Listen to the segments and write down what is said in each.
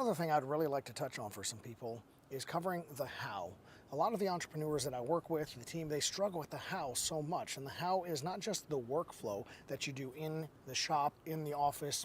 other thing I'd really like to touch on for some people is covering the how. A lot of the entrepreneurs that I work with, the team, they struggle with the how so much. And the how is not just the workflow that you do in the shop, in the office,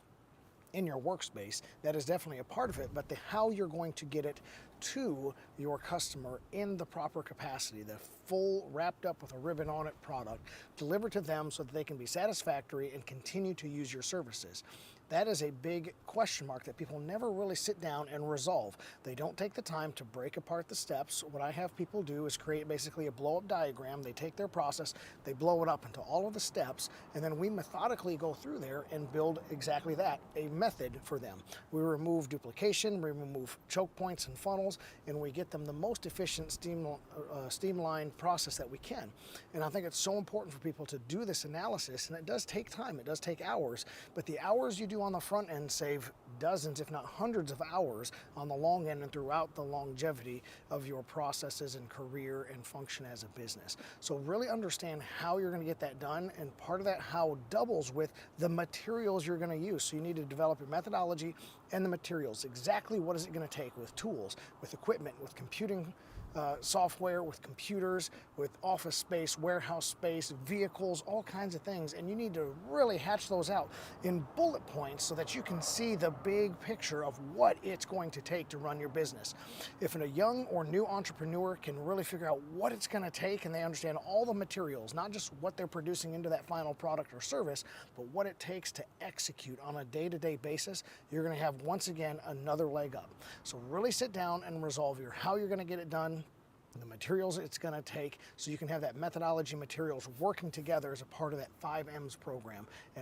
in your workspace. That is definitely a part of it, but the how you're going to get it to your customer in the proper capacity, the full wrapped up with a ribbon on it product delivered to them so that they can be satisfactory and continue to use your services. That is a big question mark that people never really sit down and resolve. They don't take the time to break apart the steps. What I have people do is create basically a blow up diagram. They take their process, they blow it up into all of the steps, and then we methodically go through there and build exactly that, a method for them. We remove duplication, we remove choke points and funnels, and we get them the most efficient streamlined process that we can. And I think it's so important for people to do this analysis, and it does take time, it does take hours, but the hours you do on the front end save dozens, if not hundreds of hours on the long end and throughout the longevity of your processes and career and function as a business. So really understand how you're going to get that done, and part of that how doubles with the materials you're going to use. So you need to develop your methodology and the materials. Exactly what is it going to take with tools, with equipment, with computing software, with computers, with office space, warehouse space, vehicles, all kinds of things. And you need to really hatch those out in bullet points so that you can see the big picture of what it's going to take to run your business. If a young or new entrepreneur can really figure out what it's going to take, and they understand all the materials, not just what they're producing into that final product or service, but what it takes to execute on a day-to-day basis, you're going to have, once again, another leg up. So really sit down and resolve your how you're going to get it done, the materials it's going to take, so you can have that methodology materials working together as a part of that 5Ms program.